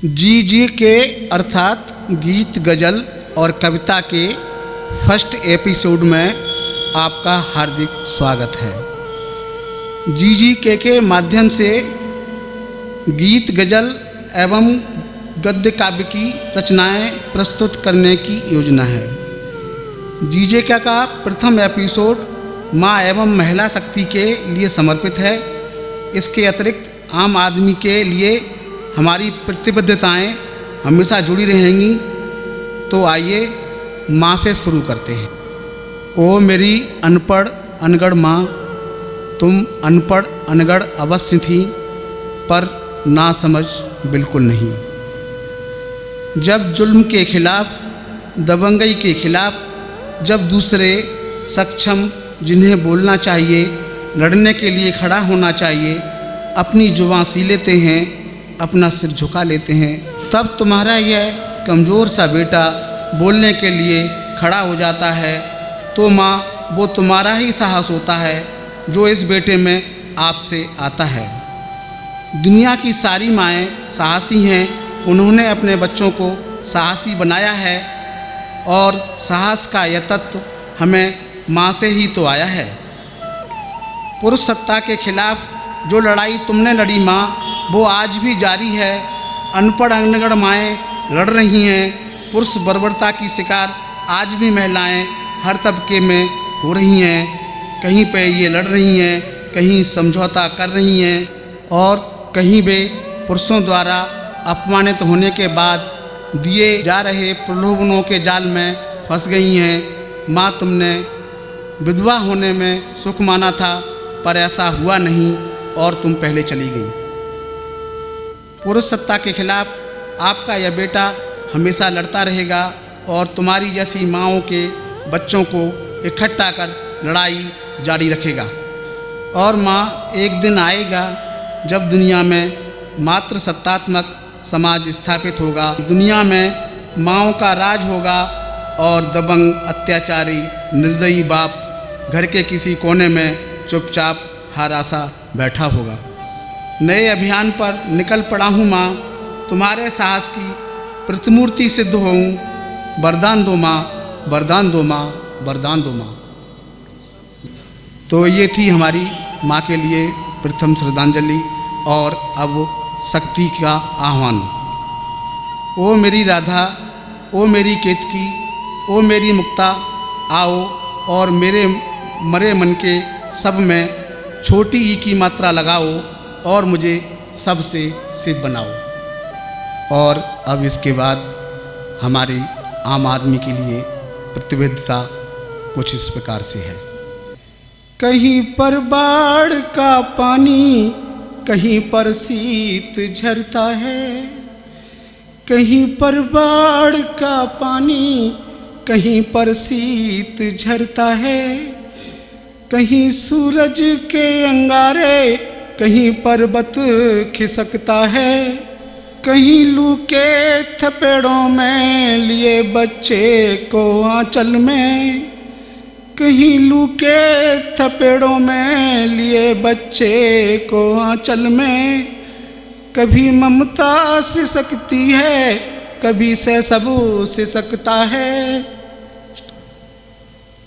जी के अर्थात गीत गज़ल और कविता के फर्स्ट एपिसोड में आपका हार्दिक स्वागत है। जी के माध्यम से गीत गज़ल एवं गद्य काव्य की रचनाएं प्रस्तुत करने की योजना है। जी का प्रथम एपिसोड माँ एवं महिला शक्ति के लिए समर्पित है। इसके अतिरिक्त आम आदमी के लिए हमारी प्रतिबद्धताएं हमेशा जुड़ी रहेंगी। तो आइए माँ से शुरू करते हैं। ओ मेरी अनपढ़ अनगढ़ माँ, तुम अनपढ़ अनगढ़ अवश्य थी, पर ना समझ बिल्कुल नहीं। जब जुल्म के खिलाफ, दबंगई के खिलाफ, जब दूसरे सक्षम जिन्हें बोलना चाहिए, लड़ने के लिए खड़ा होना चाहिए, अपनी जुबान सी लेते हैं, अपना सिर झुका लेते हैं, तब तुम्हारा यह कमज़ोर सा बेटा बोलने के लिए खड़ा हो जाता है। तो माँ, वो तुम्हारा ही साहस होता है जो इस बेटे में आपसे आता है। दुनिया की सारी माएँ साहसी हैं। उन्होंने अपने बच्चों को साहसी बनाया है और साहस का यह तत्व हमें माँ से ही तो आया है। पुरुष सत्ता के खिलाफ जो लड़ाई तुमने लड़ी माँ, वो आज भी जारी है। अनपढ़ अनगढ़ माएँ लड़ रही हैं। पुरुष बर्बरता की शिकार आज भी महिलाएं हर तबके में हो रही हैं। कहीं पे ये लड़ रही हैं, कहीं समझौता कर रही हैं और कहीं वे पुरुषों द्वारा अपमानित होने के बाद दिए जा रहे प्रलोभनों के जाल में फंस गई हैं। माँ, तुमने विधवा होने में सुख माना था, पर ऐसा हुआ नहीं और तुम पहले चली गई। पुरुष सत्ता के खिलाफ आपका यह बेटा हमेशा लड़ता रहेगा और तुम्हारी जैसी माँओं के बच्चों को इकट्ठा कर लड़ाई जारी रखेगा। और माँ, एक दिन आएगा जब दुनिया में मात्र सत्तात्मक समाज स्थापित होगा। दुनिया में माँओं का राज होगा और दबंग अत्याचारी निर्दयी बाप घर के किसी कोने में चुपचाप हरासा बैठा होगा। नए अभियान पर निकल पड़ा हूँ माँ, तुम्हारे साहस की प्रतिमूर्ति सिद्ध होऊँ। वरदान दो माँ, वरदान दो माँ, वरदान दो माँ। तो ये थी हमारी माँ के लिए प्रथम श्रद्धांजलि। और अब शक्ति का आह्वान। ओ मेरी राधा, ओ मेरी केतकी, ओ मेरी मुक्ता, आओ और मेरे मरे मन के सब में छोटी ई की मात्रा लगाओ और मुझे सबसे सिद्ध बनाओ। और अब इसके बाद हमारे आम आदमी के लिए प्रतिबद्धता कुछ इस प्रकार से है। कहीं पर बाढ़ का पानी, कहीं पर शीत झरता है। कहीं पर बाढ़ का पानी, कहीं पर शीत झरता है। कहीं सूरज के अंगारे, कहीं पर्वत खिसकता है। कहीं लू के थपेड़ों में लिए बच्चे को आंचल में, कहीं लू के थपेड़ों में लिए बच्चे को आंचल में। कभी ममता सिसकती है, कभी से सब सिसकता है।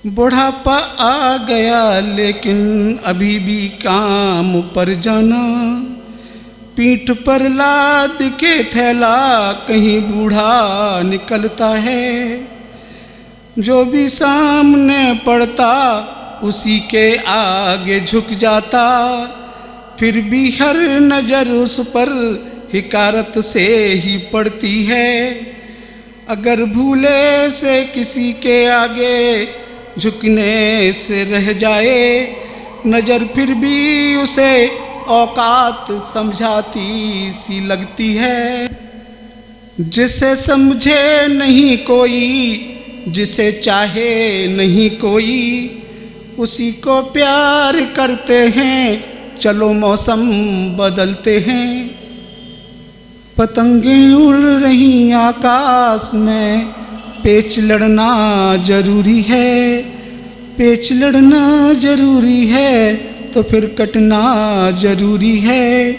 बुढ़ापा आ गया लेकिन अभी भी काम पर जाना। पीठ पर लाद के थैला कहीं बूढ़ा निकलता है। जो भी सामने पड़ता उसी के आगे झुक जाता। फिर भी हर नज़र उस पर हिकारत से ही पड़ती है। अगर भूले से किसी के आगे झुकने से रह जाए, नज़र फिर भी उसे औकात समझाती सी लगती है। जिसे समझे नहीं कोई, जिसे चाहे नहीं कोई, उसी को प्यार करते हैं। चलो मौसम बदलते हैं। पतंगें उड़ रही आकाश में, पेच लड़ना जरूरी है। पेच लड़ना जरूरी है तो फिर कटना जरूरी है।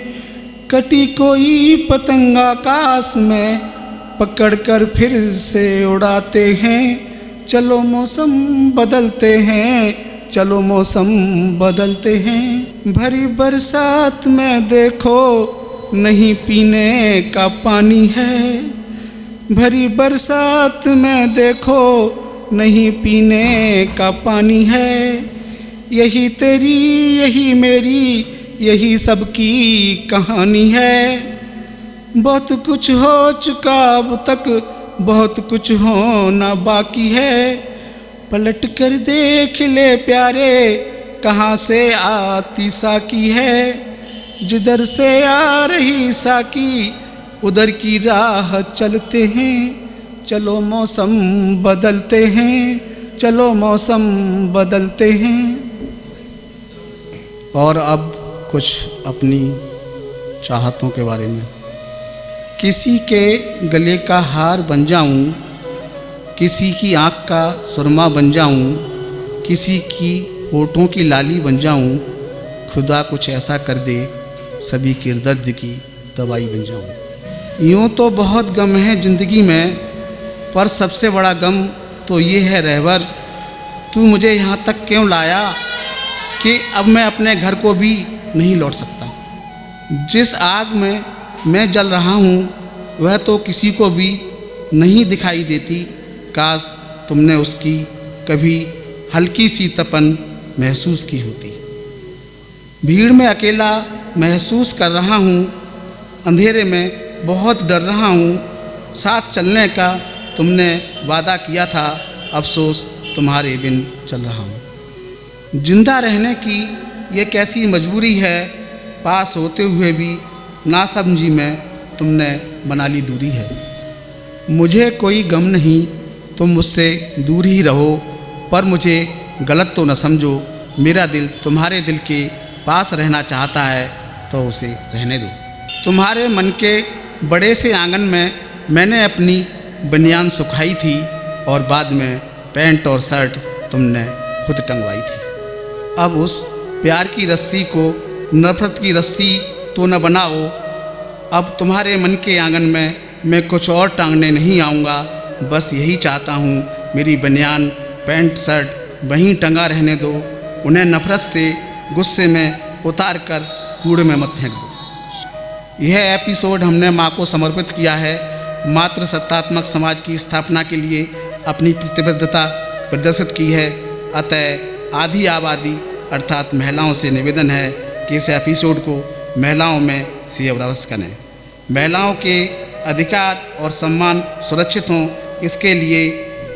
कटी कोई पतंग आकाश में पकड़कर फिर से उड़ाते हैं। चलो मौसम बदलते हैं, चलो मौसम बदलते हैं। भरी बरसात में देखो नहीं पीने का पानी है। भरी बरसात में देखो नहीं पीने का पानी है। यही तेरी यही मेरी यही सबकी कहानी है। बहुत कुछ हो चुका अब तक, बहुत कुछ होना बाकी है। पलट कर देख ले प्यारे कहाँ से आती साकी है। जिधर से आ रही साकी उधर की राह चलते हैं। चलो मौसम बदलते हैं, चलो मौसम बदलते हैं। और अब कुछ अपनी चाहतों के बारे में। किसी के गले का हार बन जाऊं, किसी की आँख का सुरमा बन जाऊं, किसी की होठों की लाली बन जाऊं। खुदा कुछ ऐसा कर दे सभी के दर्द की दवाई बन जाऊं। यूँ तो बहुत गम है ज़िंदगी में, पर सबसे बड़ा गम तो ये है रहबर तू मुझे यहाँ तक क्यों लाया कि अब मैं अपने घर को भी नहीं लौट सकता। जिस आग में मैं जल रहा हूँ वह तो किसी को भी नहीं दिखाई देती। काश तुमने उसकी कभी हल्की सी तपन महसूस की होती। भीड़ में अकेला महसूस कर रहा हूँ, अंधेरे में बहुत डर रहा हूँ। साथ चलने का तुमने वादा किया था, अफसोस तुम्हारे बिन चल रहा हूँ। जिंदा रहने की ये कैसी मजबूरी है, पास होते हुए भी नासमझी में तुमने बना ली दूरी है। मुझे कोई गम नहीं, तुम मुझसे दूर ही रहो, पर मुझे गलत तो न समझो। मेरा दिल तुम्हारे दिल के पास रहना चाहता है तो उसे रहने दो। तुम्हारे मन के बड़े से आंगन में मैंने अपनी बनियान सुखाई थी और बाद में पैंट और शर्ट तुमने खुद टंगवाई थी। अब उस प्यार की रस्सी को नफरत की रस्सी तो न बनाओ। अब तुम्हारे मन के आंगन में मैं कुछ और टांगने नहीं आऊँगा। बस यही चाहता हूँ मेरी बनियान पैंट शर्ट वहीं टंगा रहने दो। उन्हें नफरत से गुस्से में उतार कर कूड़े में मत फेंक दो। यह एपिसोड हमने माँ को समर्पित किया है। मातृ सत्तात्मक समाज की स्थापना के लिए अपनी प्रतिबद्धता प्रदर्शित की है। अतः आधी आबादी अर्थात महिलाओं से निवेदन है कि इस एपिसोड को महिलाओं में शेयर अवश्य करें। महिलाओं के अधिकार और सम्मान सुरक्षित हों, इसके लिए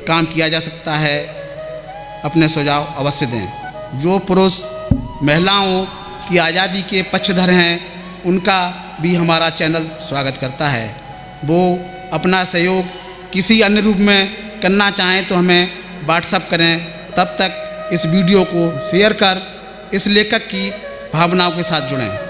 काम किया जा सकता है। अपने सुझाव अवश्य दें। जो पुरुष महिलाओं की आज़ादी के पक्षधर हैं उनका भी हमारा चैनल स्वागत करता है। वो अपना सहयोग किसी अन्य रूप में करना चाहें तो हमें व्हाट्सएप करें। तब तक इस वीडियो को शेयर कर इस लेखक की भावनाओं के साथ जुड़ें।